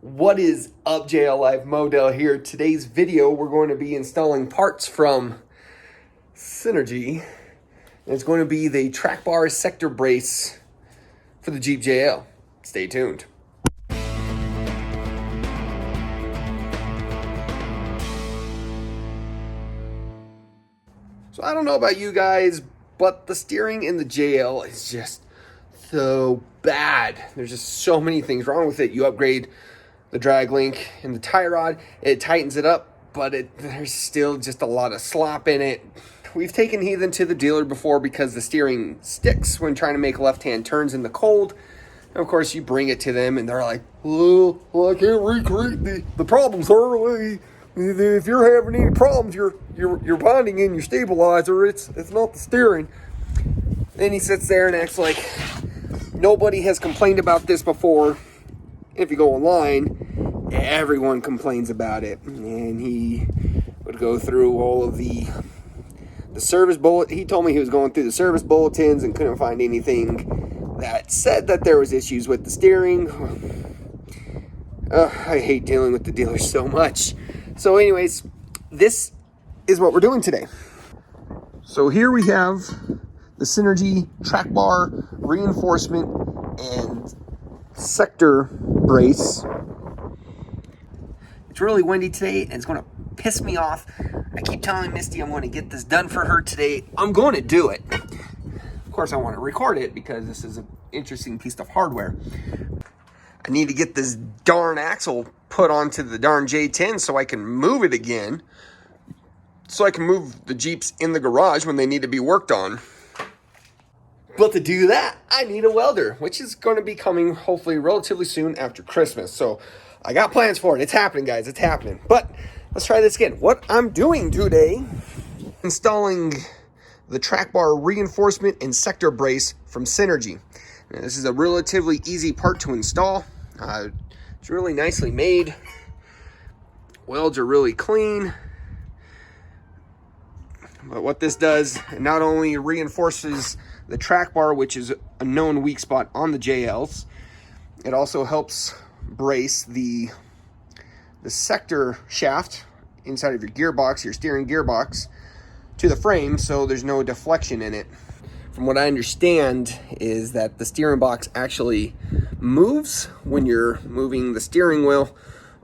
What is up, JL Live Model here. Today's video we're going to be installing parts from Synergy. And it's going to be the track bar sector brace for the Jeep JL. Stay tuned. So I don't know about you guys, but the steering in the JL is just so bad. There's just so many things wrong with it. You upgrade the drag link and the tie rod, it tightens it up, but there's still just a lot of slop in it. We've taken Heathen to the dealer before because the steering sticks when trying to make left-hand turns in the cold. And of course, you bring it to them and they're like, well, I can't recreate the problems, sir. If you're having any problems, you're bonding in your stabilizer. It's not the steering. Then he sits there and acts like nobody has complained about this before. If you go online, everyone complains about it. And he would go through all of the service bullet. He told me he was going through the service bulletins and couldn't find anything that said that there was issues with the steering. I hate dealing with the dealers so much. So anyways, this is what we're doing today. So here we have the Synergy track bar reinforcement and sector brace. It's really windy today and it's going to piss me off. I keep telling Misty I'm going to get this done for her today. I'm going to do it. Of course, I want to record it because this is an interesting piece of hardware. I need to get this darn axle put onto the darn J10 so I can move it again. So I can move the Jeeps in the garage when they need to be worked on. But to do that, I need a welder, which is going to be coming hopefully relatively soon after Christmas. So I got plans for it. It's happening, guys. It's happening. But let's try this again. What I'm doing today, installing the track bar reinforcement and sector brace from Synergy. Now, this is a relatively easy part to install. It's really nicely made. Welds are really clean. But what this does, it not only reinforces the track bar, which is a known weak spot on the JLs, it also helps brace the sector shaft inside of your gearbox, your steering gearbox, to the frame so there's no deflection in it. From what I understand is that the steering box actually moves when you're moving the steering wheel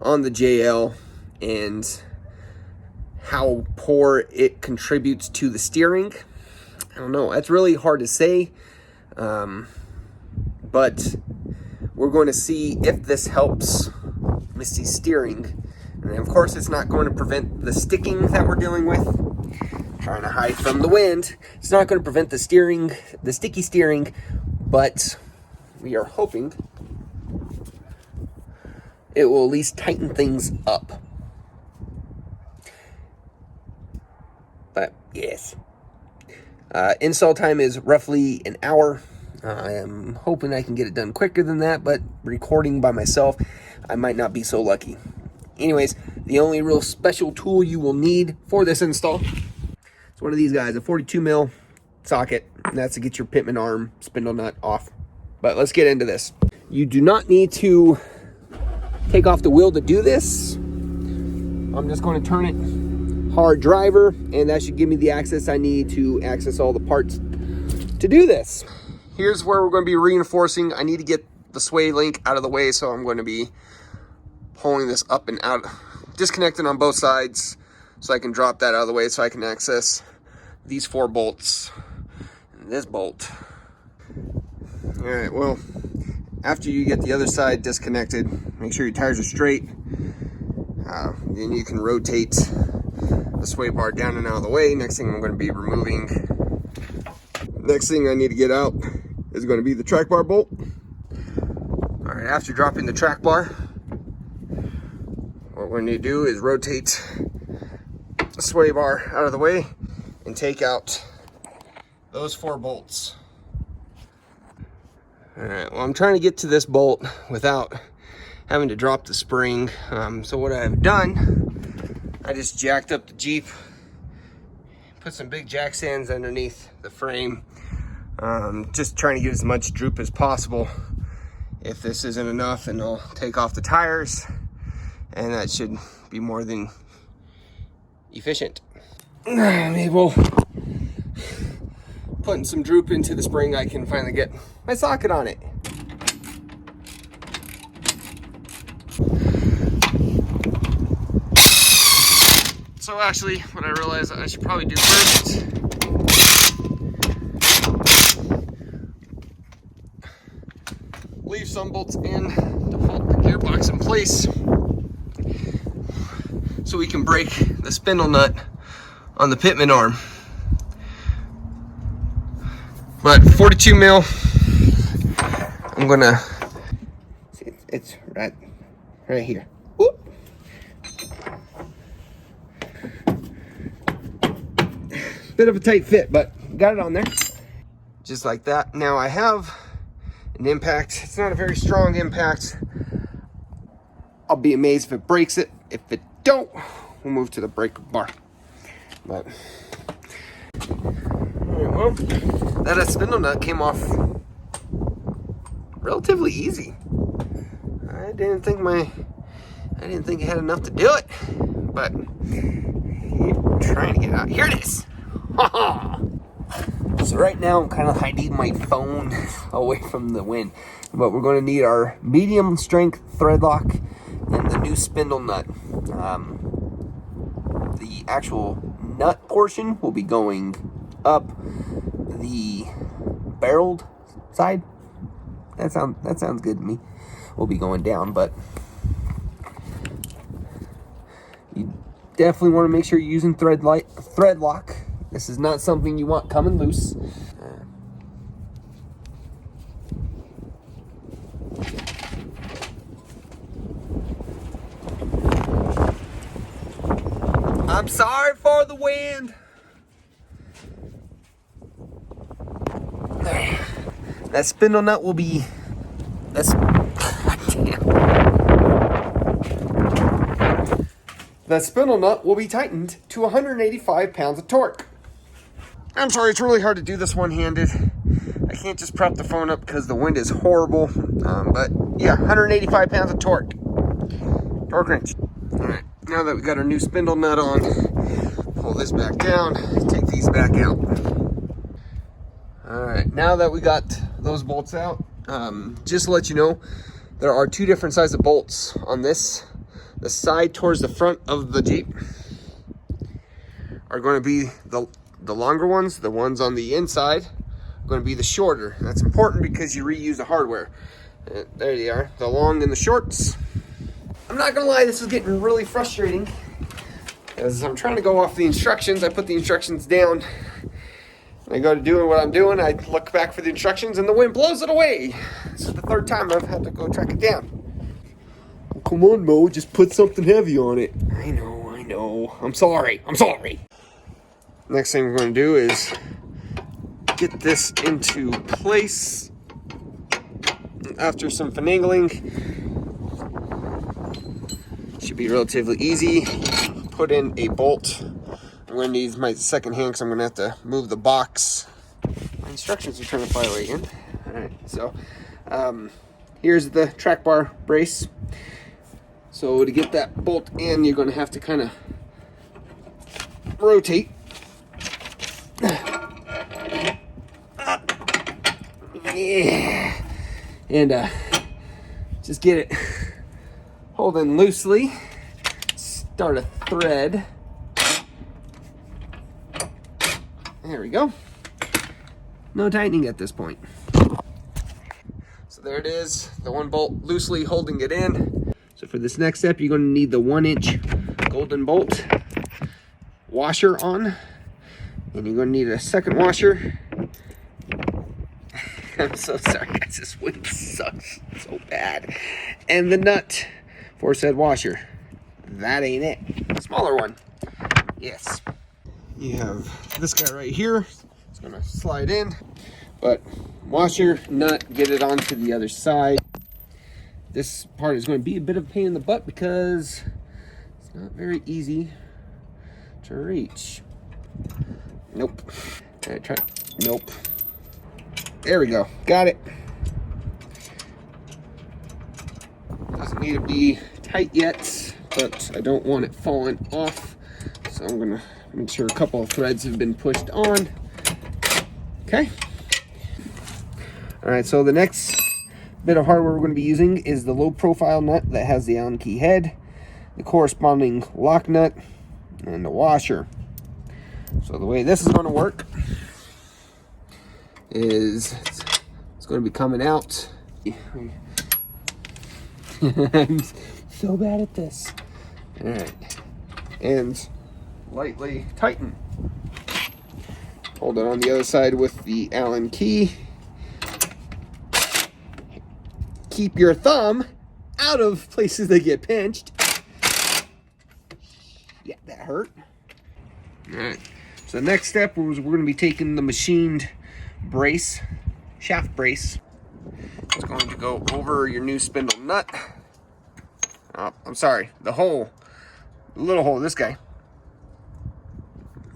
on the JL, and how poor it contributes to the steering, I don't know. That's really hard to say, but we're going to see if this helps Misty's steering. And of course, it's not going to prevent the sticking that we're dealing with. Trying to hide from the wind. It's not going to prevent the sticky steering, but we are hoping it will at least tighten things up. But yes, install time is roughly an hour. I am hoping I can get it done quicker than that, but recording by myself, I might not be so lucky. Anyways, the only real special tool you will need for this install is one of these guys, a 42 mil socket. And that's to get your pitman arm spindle nut off. But let's get into this. You do not need to take off the wheel to do this. I'm just going to turn it hard driver, and that should give me the access I need to access all the parts to do this. Here's where we're going to be reinforcing. I need to get the sway link out of the way, so I'm going to be pulling this up and out, disconnecting on both sides so I can drop that out of the way so I can access these 4 bolts and this bolt. All right, well, after you get the other side disconnected, make sure your tires are straight. Then you can rotate the sway bar down and out of the way. Next thing I'm going to be removing. Next thing I need to get out is going to be the track bar bolt. All right, after dropping the track bar, what we're going to do is rotate the sway bar out of the way and take out those 4 bolts. All right, well, I'm trying to get to this bolt without having to drop the spring. So what I've done, I just jacked up the Jeep, put some big jack stands underneath the frame, just trying to get as much droop as possible If this isn't enough, then I'll take off the tires, and that should be more than efficient. Maybe we'll putting some droop into the spring, I can finally get my socket on it. So actually, what I realized I should probably do first, leave some bolts in to hold the gearbox in place so we can break the spindle nut on the pitman arm. But 42 mil, I'm gonna, see, it's right here. Whoop. Bit of a tight fit, but got it on there. Just like that. Now I have an impact. It's not a very strong impact. I'll be amazed if it breaks it. If it don't, we'll move to the breaker bar. But, alright, well, that spindle nut came off relatively easy. I didn't think it had enough to do it, but trying to get it out. Here it is. So right now I'm kind of hiding my phone away from the wind, but we're going to need our medium strength thread lock and the new spindle nut. The actual nut portion will be going up the barreled side. That sounds good to me. We'll be going down, but you definitely want to make sure you're using thread lock. This is not something you want coming loose. I'm sorry for the wind. That spindle nut will be, that spindle nut will be tightened to 185 pounds of torque. I'm sorry, it's really hard to do this one-handed. I can't just prop the phone up because the wind is horrible. But yeah, 185 pounds of torque. Torque wrench. All right, now that we got our new spindle nut on, pull this back down, take these back out. All right, now that we got those bolts out, just to let you know, there are two different sizes of bolts on this. The side towards the front of the Jeep are going to be the longer ones. The ones on the inside are going to be the shorter. And that's important because you reuse the hardware. There they are, the long and the shorts. I'm not going to lie, this is getting really frustrating as I'm trying to go off the instructions. I put the instructions down. I go to doing what I'm doing, I look back for the instructions and the wind blows it away. This is the third time I've had to go track it down. Oh, come on, Mo, just put something heavy on it. I know. I'm sorry. Next thing we're going to do is get this into place after some finagling. Should be relatively easy. Put in a bolt. I'm going to need my second hand because I'm going to have to move the box. My instructions are trying to fly away again. Alright, so here's the track bar brace. So to get that bolt in, you're going to have to kind of rotate. Yeah. And just get it holding loosely. Start a thread. There we go. No tightening at this point. So there it is, the one bolt loosely holding it in. So for this next step, you're going to need the 1-inch golden bolt washer on. And you're going to need a second washer. I'm so sorry guys, this wind sucks so bad. And the nut for said washer. That ain't it. The smaller one. Yes. You have this guy right here. It's going to slide in. But washer, nut, get it onto the other side. This part is going to be a bit of a pain in the butt because it's not very easy to reach. Nope. All right, try. Nope. There we go. Got it. Doesn't need to be tight yet, but I don't want it falling off. So I'm gonna make sure a couple of threads have been pushed on. Okay. All right, so the next bit of hardware we're going to be using is the low profile nut that has the Allen key head, the corresponding lock nut, and the washer. So the way this is going to work is it's going to be coming out. I'm so bad at this. All right, and lightly tighten. Hold it on the other side with the Allen key. Keep your thumb out of places that get pinched. Yeah, that hurt. All right. So the next step was we're going to be taking the machined brace, shaft brace. It's going to go over your new spindle nut. Oh, I'm sorry, the hole, the little hole, this guy.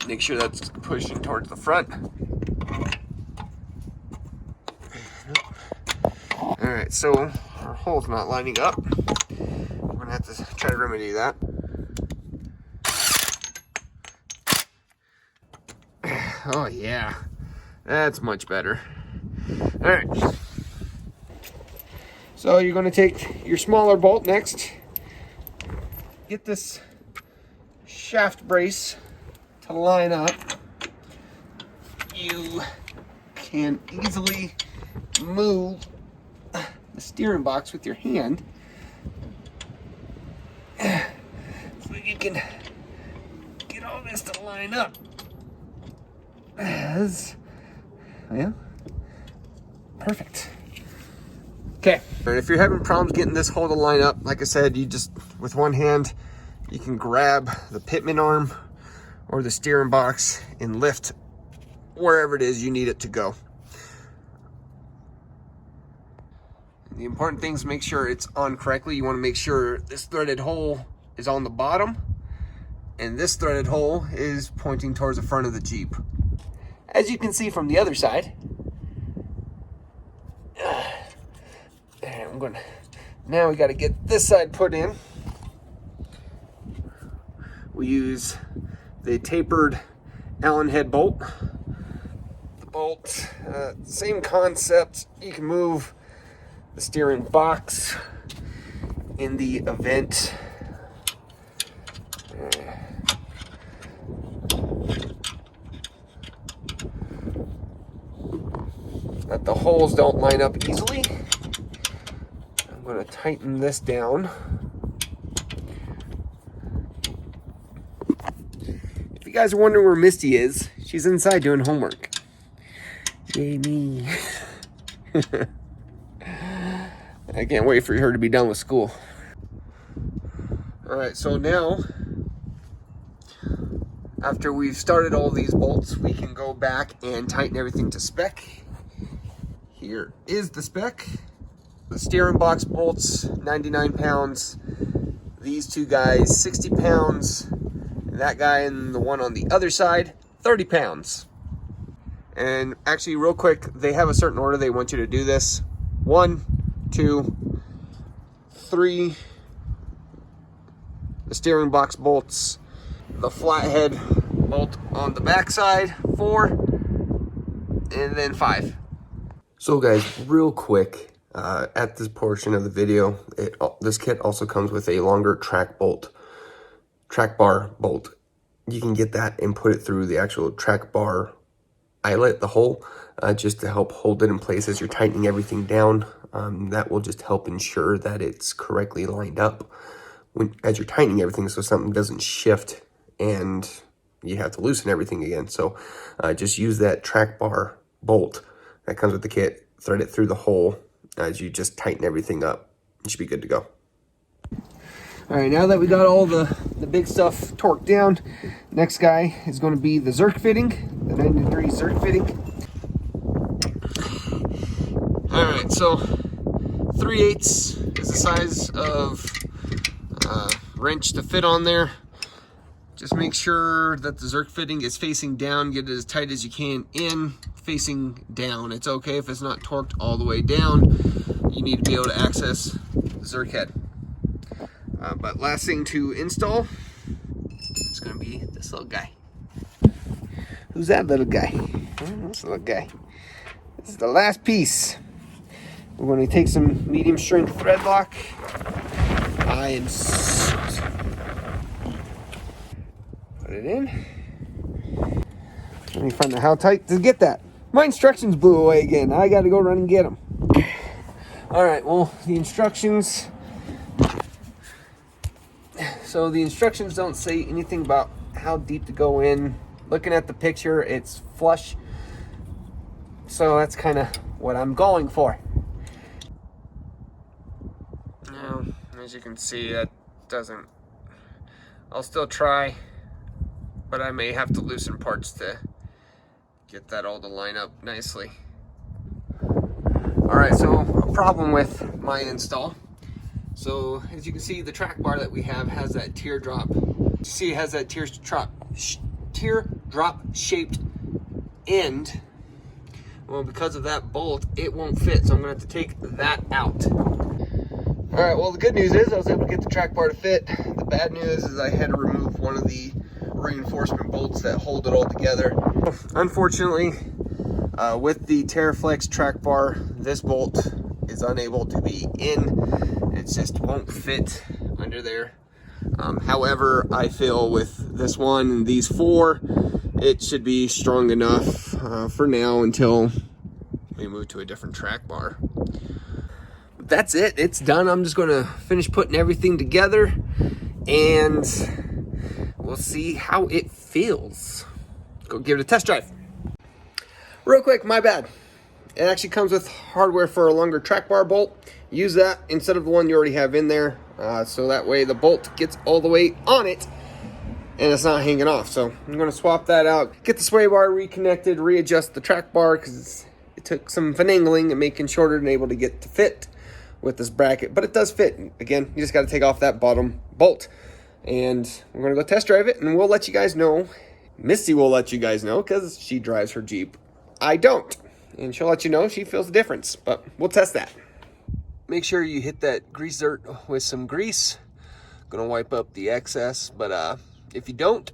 Make sure that's pushing towards the front. All right, so our hole's not lining up. We're gonna have to try to remedy that. Oh yeah, that's much better. All right. So you're gonna take your smaller bolt next. Get this shaft brace to line up. You can easily move the steering box with your hand so you can get all this to line up. Yeah, perfect. Okay, and if you're having problems getting this hole to line up, like I said, you just, with one hand, you can grab the pitman arm or the steering box and lift wherever it is you need it to go. The important thing is make sure it's on correctly. You want to make sure this threaded hole is on the bottom and this threaded hole is pointing towards the front of the Jeep. As you can see from the other side, and now we got to get this side put in. We use the tapered Allen head bolt. The bolt, same concept. You can move the steering box in the event that the holes don't line up easily. I'm going to tighten this down. If you guys are wondering where Misty is, she's inside doing homework. Yay me. I can't wait for her to be done with school. All right, so now, after we've started all these bolts, we can go back and tighten everything to spec. Here is the spec. The steering box bolts, 99 pounds. These two guys, 60 pounds. And that guy and the one on the other side, 30 pounds. And actually, real quick, they have a certain order they want you to do this. 1, 2, 3, the steering box bolts, the flathead bolt on the back side, 4, and then 5. So guys, real quick, at this portion of the video, this kit also comes with a longer track bar bolt. You can get that and put it through the actual track bar eyelet, the hole, just to help hold it in place as you're tightening everything down. That will just help ensure that it's correctly lined up as you're tightening everything, so something doesn't shift and you have to loosen everything again. So just use that track bar bolt that comes with the kit, thread it through the hole as you just tighten everything up. You should be good to go. All right, now that we got all the big stuff torqued down, next guy is going to be the Zerk fitting, the 90-degree Zerk fitting. All right, so 3/8 is the size of wrench to fit on there. Just make sure that the Zerk fitting is facing down. Get it as tight as you can in, facing down. It's okay if it's not torqued all the way down. You need to be able to access the Zerk head. But last thing to install is going to be this little guy. Who's that little guy? This little guy. This is the last piece. We're going to take some medium strength thread lock. I am put it in. Let me find out how tight to get that. My instructions blew away again. I got to go run and get them. All right, well, the instructions. So the instructions don't say anything about how deep to go in. Looking at the picture, it's flush. So that's kind of what I'm going for. Now, as you can see, that doesn't. I'll still try, but I may have to loosen parts to get that all to line up nicely. All right, so a problem with my install. So as you can see, the track bar that we have has that teardrop. You see, it has that teardrop shaped end. Well, because of that bolt, it won't fit, so I'm gonna have to take that out. All right, well, the good news is I was able to get the track bar to fit. The bad news is I had to remove one of the reinforcement bolts that hold it all together. Unfortunately, with the Terraflex track bar, this bolt is unable to be in. It just won't fit under there. However, I feel with this one and these four, it should be strong enough for now until we move to a different track bar. But that's it. It's done. I'm just going to finish putting everything together and we'll see how it feels. Go give it a test drive. Real quick, my bad. It actually comes with hardware for a longer track bar bolt. Use that instead of the one you already have in there, so that way the bolt gets all the way on it and it's not hanging off. So I'm going to swap that out, get the sway bar reconnected, readjust the track bar because it took some finagling and making shorter and able to get to fit with this bracket, but it does fit. Again, you just got to take off that bottom bolt, and we're going to go test drive it, and we'll let you guys know. Misty will let you guys know because she drives her Jeep. I don't, and she'll let you know if she feels the difference, but we'll test that. Make sure you hit that grease dirt with some grease. Gonna wipe up the excess, but if you don't,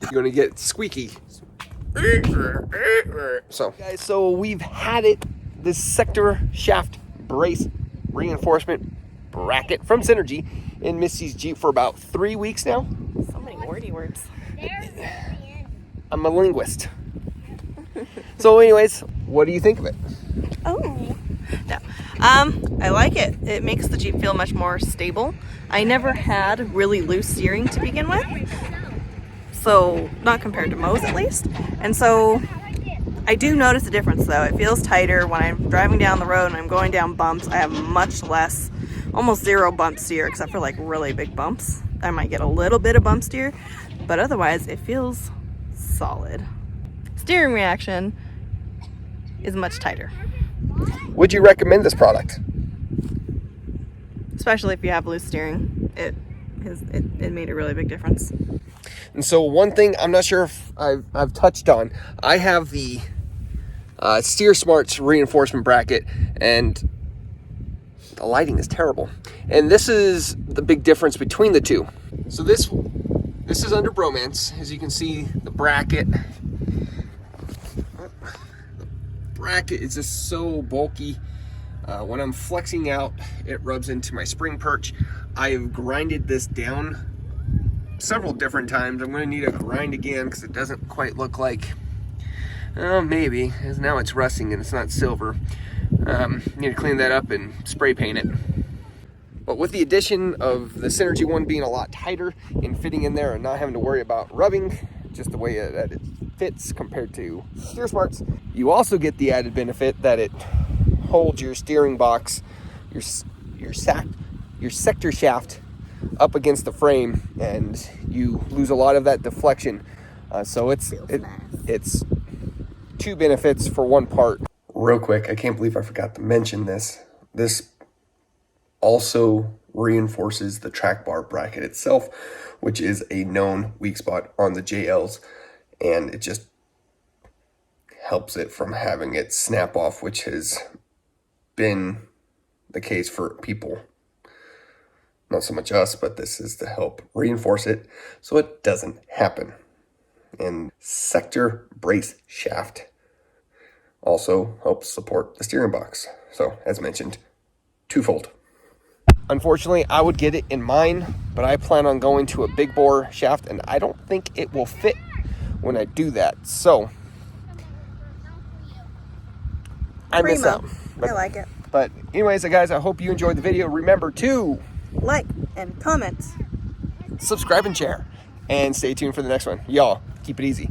you're gonna get squeaky. So guys, so we've had it, this sector shaft brace reinforcement bracket from Synergy in Misty's Jeep for about 3 weeks now. So many wordy words. I'm a linguist. So anyways, what do you think of it? Oh, no. I like it. It makes the Jeep feel much more stable. I never had really loose steering to begin with. So, not compared to Moe's at least. And so, I do notice a difference though. It feels tighter when I'm driving down the road and I'm going down bumps. I have much less, almost zero bump steer, except for like really big bumps. I might get a little bit of bump steer, but otherwise it feels solid. Steering reaction is much tighter. Would you recommend this product? Especially if you have loose steering. It made a really big difference. And so one thing I'm not sure if I've touched on, I have the Steer Smarts reinforcement bracket, and the lighting is terrible. And this is the big difference between the two. So this is under Bromance. As you can see, the bracket is just so bulky. When I'm flexing out, it rubs into my spring perch. I have grinded this down several different times. I'm going to need to grind again because it doesn't quite look like, maybe, as now it's rusting and it's not silver. Need to clean that up and spray paint it. But with the addition of the Synergy one being a lot tighter and fitting in there and not having to worry about rubbing, just the way that it fits compared to Steer Smarts, you also get the added benefit that it holds your steering box, your sector shaft up against the frame, and you lose a lot of that deflection. So it's two benefits for one part. Real quick, I can't believe I forgot to mention this. This also reinforces the track bar bracket itself, which is a known weak spot on the JLs, and it just helps it from having it snap off, which has been the case for people not so much us, but this is to help reinforce it so it doesn't happen. And sector brace shaft also helps support the steering box. So, as mentioned, twofold. Unfortunately, I would get it in mine, but I plan on going to a big bore shaft, and I don't think it will fit when I do that. So, I miss out. I like it. But anyways, guys, I hope you enjoyed the video. Remember to Like and comment. subscribe and share, and stay tuned for the next one. Y'all, keep it easy.